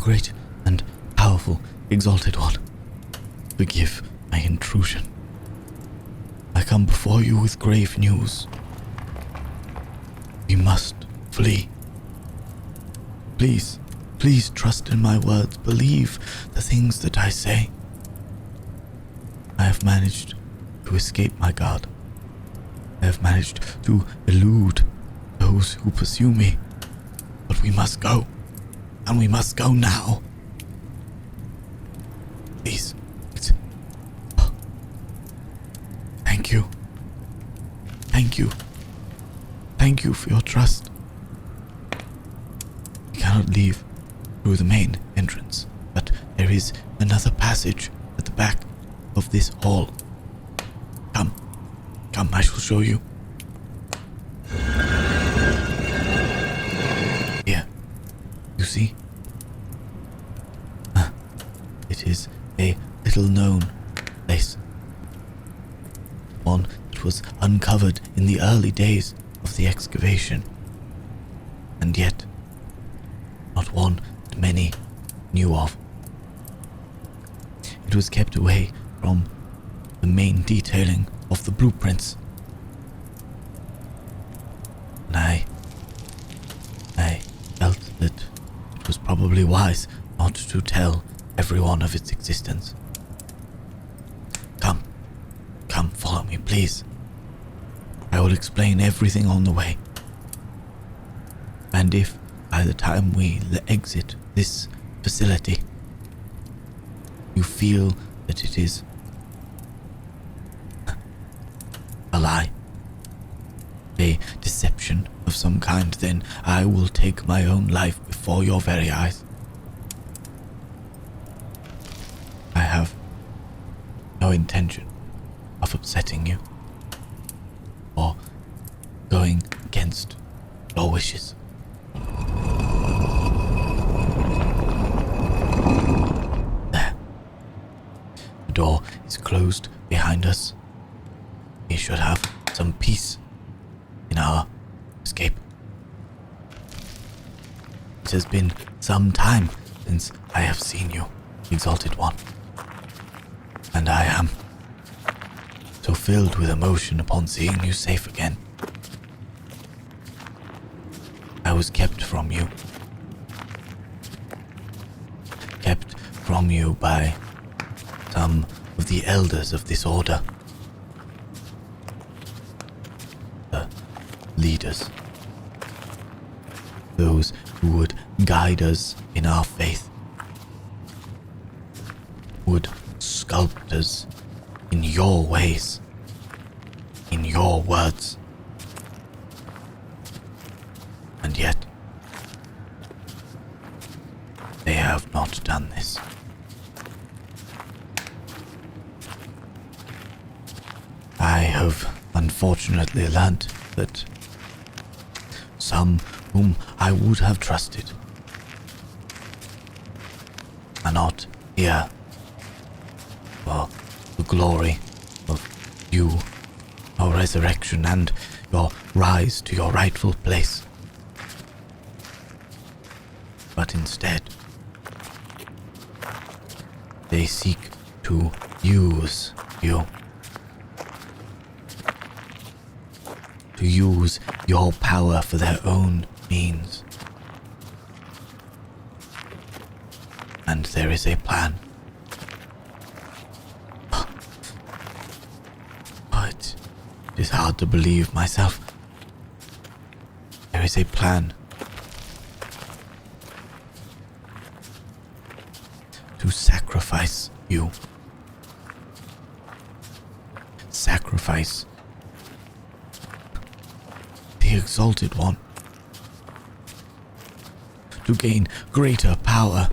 great and powerful, exalted one, forgive my intrusion. I come before you with grave news. We must flee. Please, please trust in my words. Believe the things that I say. I have managed to escape my guard. I have managed to elude those who pursue me. But we must go. And we must go now. Please. Thank you. Thank you. Thank you for your trust. We cannot leave through the main entrance, but there is another passage at the back of this hall. Come, I shall show you. Here, you see? It is a little-known place. One that was uncovered in the early days of the excavation. And yet, not one that many knew of. It was kept away from the main detailing of the blueprints. And I felt that it was probably wise not to tell everyone of its existence. Come, follow me, please. I will explain everything on the way. And if, by the time we exit this facility, you feel that it is a lie, a deception of some kind, then I will take my own life before your very eyes. I have no intention of upsetting you or going against your wishes. There. The door is closed behind us. We should have some peace in our escape. It has been some time since I have seen you, Exalted One, and I am so filled with emotion upon seeing you safe again. I was kept from you by some of the elders of this order, the leaders, those who would guide us in our faith, would sculpt us in your ways, in your words. And yet, they have not done this. I have unfortunately learnt that some whom I would have trusted are not here for the glory of you, your resurrection, and your rise to your rightful place, but instead they seek to use you, to use your power for their own means. And there is a plan. But it is hard to believe myself. There is a plan to sacrifice you. Sacrifice the Exalted One to gain greater power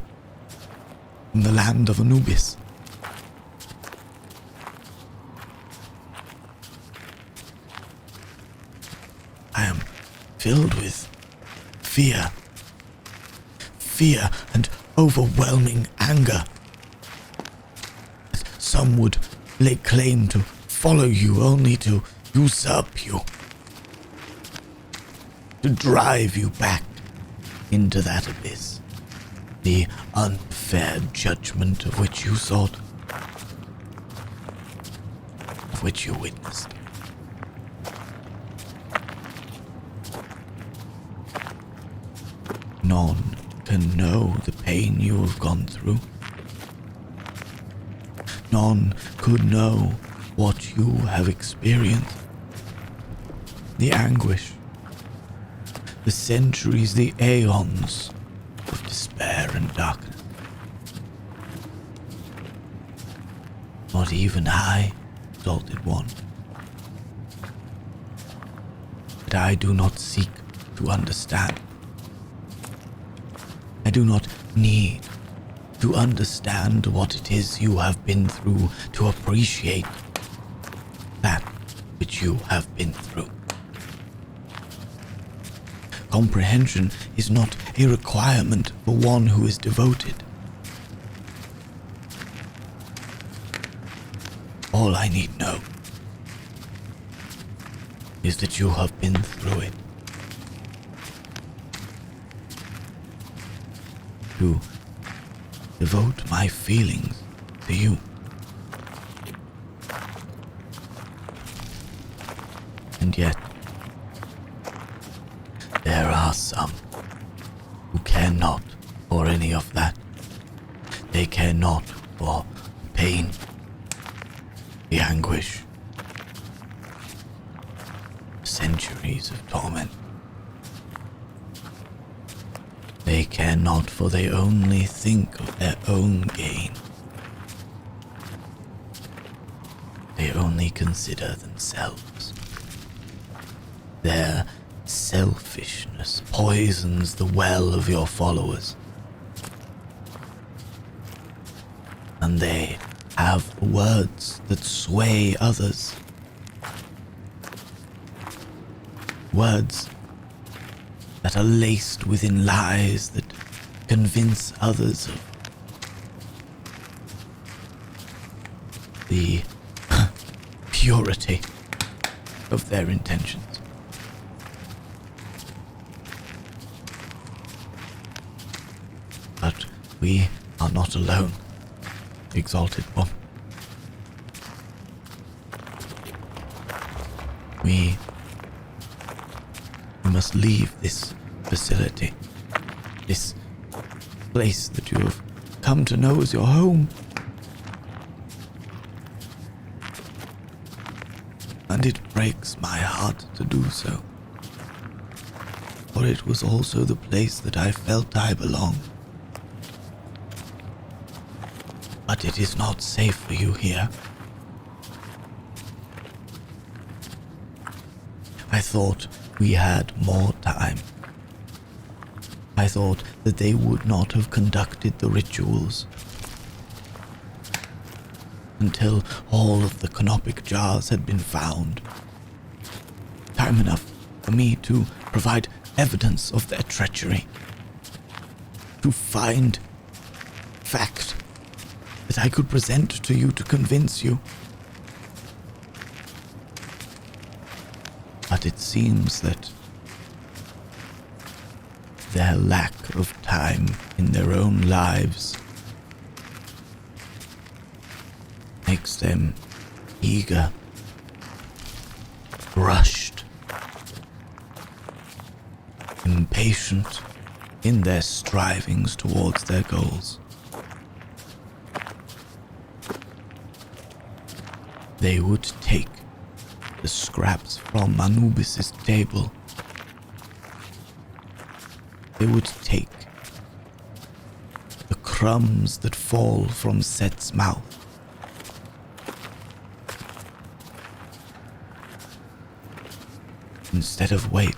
in the land of Anubis. I am filled with fear and overwhelming anger. That some would lay claim to follow you only to usurp you, to drive you back into that abyss, the unfair judgment of which you sought, of which you witnessed. None can know the pain you have gone through. None could know what you have experienced. The anguish, the centuries, the aeons of despair and darkness. Not even I, exalted one. But I do not seek to understand. I do not need to understand what it is you have been through to appreciate that which you have been through. Comprehension is not a requirement for one who is devoted. All I need know is that you have been through it. To devote my feelings to you. And yet, there are some who care not for any of that. They care not for the pain, the anguish, centuries of torment. They care not, for they only think of their own gain. They only consider themselves. Their selfishness poisons the well of your followers. And they have words that sway others. Words that are laced within lies that convince others of the purity of their intentions. But we are not alone, exalted one. We must leave this facility, this place that you have come to know as your home. And it breaks my heart to do so, for it was also the place that I felt I belonged. But it is not safe for you here. I thought we had more time. I thought that they would not have conducted the rituals until all of the canopic jars had been found. Time enough for me to provide evidence of their treachery, to find fact that I could present to you to convince you. But it seems that their lack of time in their own lives makes them eager, rushed, impatient in their strivings towards their goals. They would take the scraps from Anubis's table. They would take the crumbs that fall from Set's mouth. Instead of wait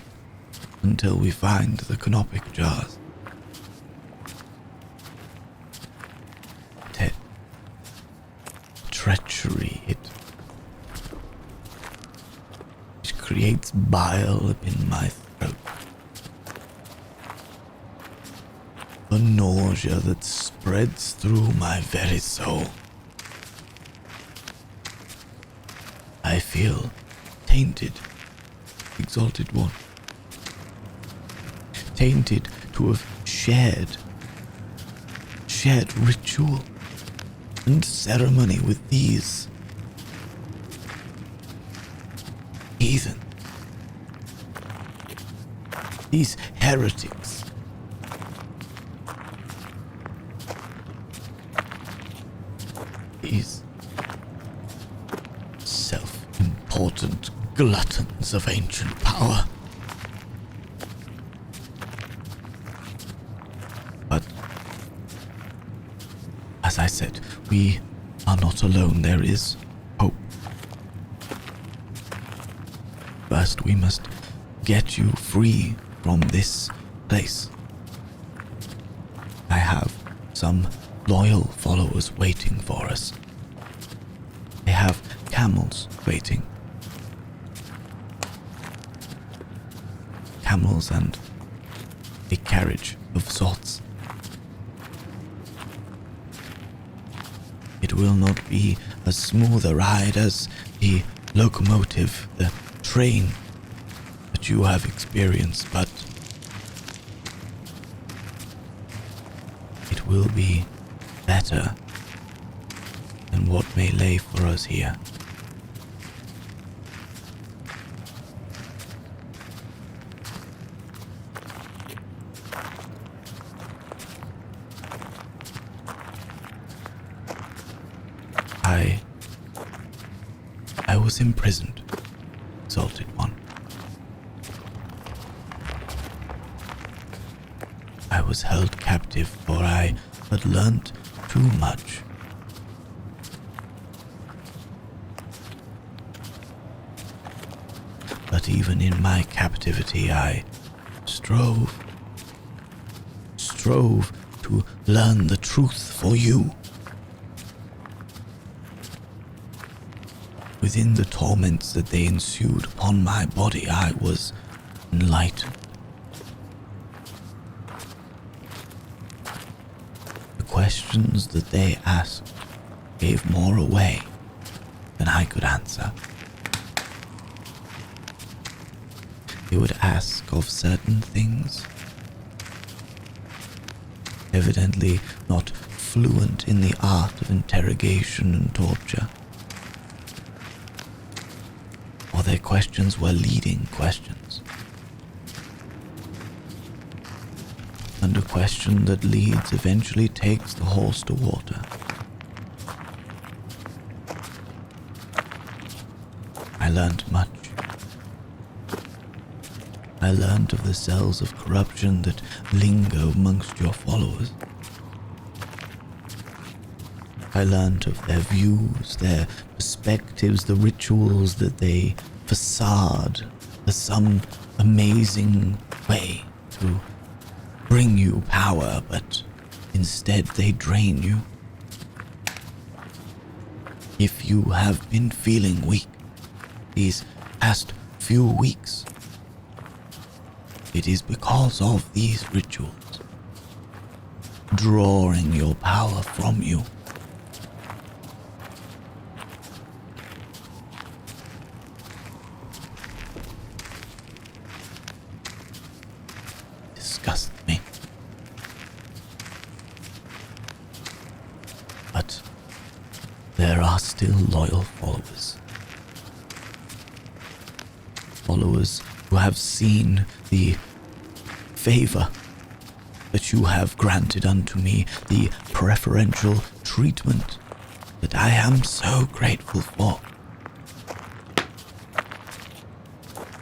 until we find the canopic jars. Treachery, it creates bile in my throat. A nausea that spreads through my very soul. I feel tainted, exalted one. Tainted to have shared shared ritual and ceremony with these heathen, these heretics. These self-important gluttons of ancient power. But, as I said, we are not alone. There is hope. First, we must get you free from this place. I have some loyal followers waiting for us. They have camels waiting. Camels and a carriage of sorts. It will not be as smooth a ride as the locomotive, the train that you have experienced, but it will be better than what may lay for us here. I was imprisoned, Exalted One. I was held captive, for I had learnt too much. But even in my captivity, I strove to learn the truth for you. Within the torments that they ensued upon my body, I was enlightened. The questions that they asked gave more away than I could answer. They would ask of certain things, evidently not fluent in the art of interrogation and torture. Or their questions were leading questions. And a question that leads eventually takes the horse to water. I learned much. I learned of the cells of corruption that linger amongst your followers. I learned of their views, their perspectives, the rituals that they facade as some amazing way to bring you power, but instead they drain you. If you have been feeling weak these past few weeks, it is because of these rituals, drawing your power from you. Disgust me. But there are still loyal followers. Followers who have seen the favor that you have granted unto me, the preferential treatment that I am so grateful for.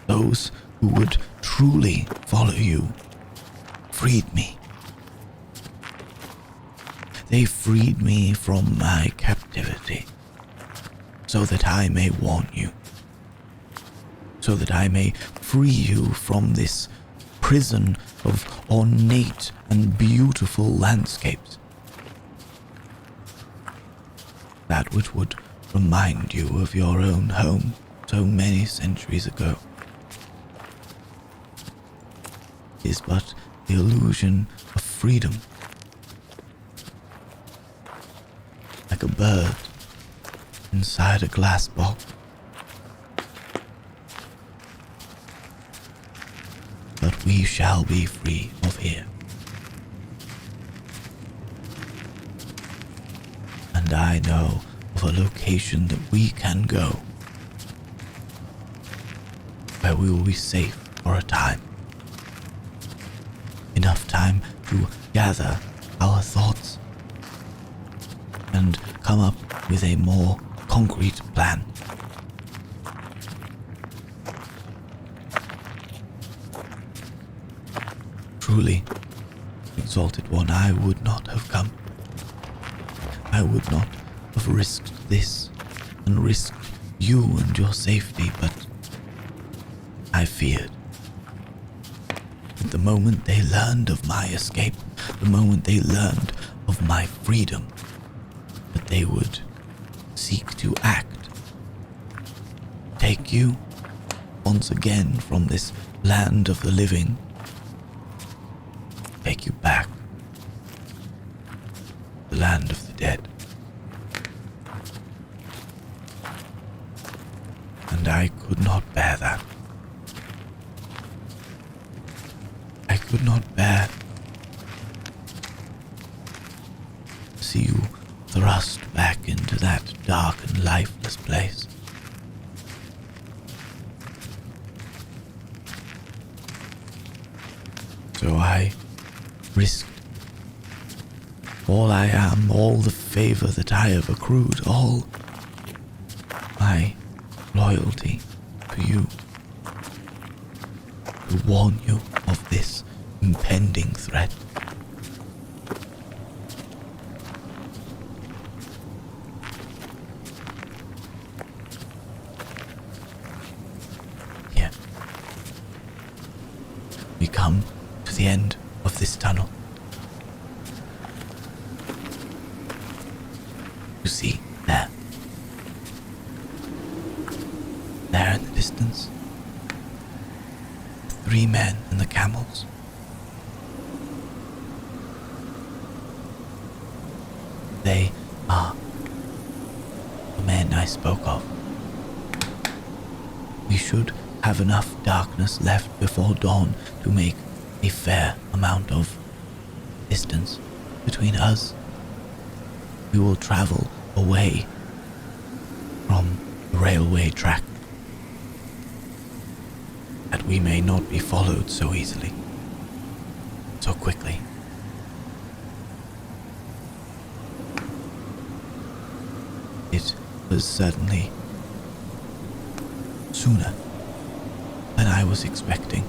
Those who would truly follow you freed me. They freed me from my captivity so that I may warn you, so that I may free you from this prison of ornate and beautiful landscapes. That which would remind you of your own home so many centuries ago is but the illusion of freedom. Like a bird inside a glass box. But we shall be free of here. I know of a location that we can go, where we will be safe for a time. Enough time to gather our thoughts and come up with a more concrete plan. Truly, Exalted One, I would not have come. I would not have risked this and risked you and your safety, but I feared that the moment they learned of my escape, the moment they learned of my freedom, that they would seek to act. Take you once again from this land of the living. Take you back. The land of the dead. And I could not bear that. I could not bear to see you thrust back into that dark and lifeless place. So I risked all I am, all the favor that I have accrued, all my loyalty to you, to warn you of this impending threat. Here, we come to the end of this tunnel. You see, there in the distance, 3 men and the camels. They are the men I spoke of. We should have enough darkness left before dawn to make a fair amount of distance between us. We will travel away from the railway track, that we may not be followed so easily, so quickly. It was certainly sooner than I was expecting,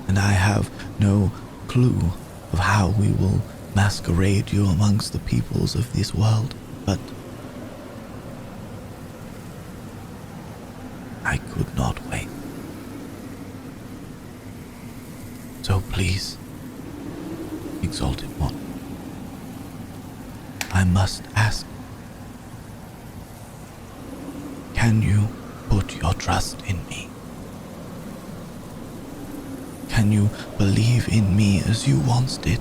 and I have no clue of how we will masquerade you amongst the peoples of this world, but I could not wait. So please, Exalted One, I must ask, can you put your trust in me? Can you believe in me as you once did?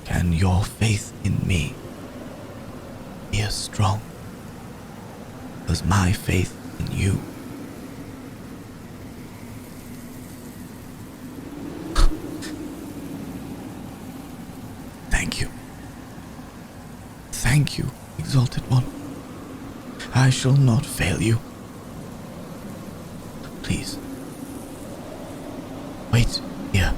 Can your faith in me be as strong as my faith in you? Thank you. Thank you, Exalted One. I shall not fail you. Please, wait here.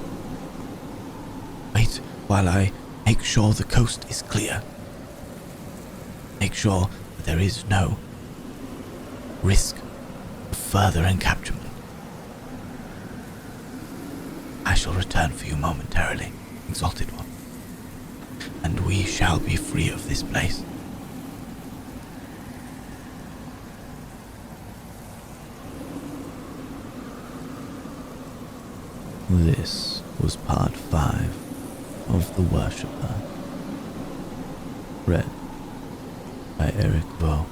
Wait while I make sure the coast is clear. Make sure that there is no risk of further encapturement. I shall return for you momentarily, Exalted One, and we shall be free of this place. This was part 5 of The Worshipper, read by Eric Vo.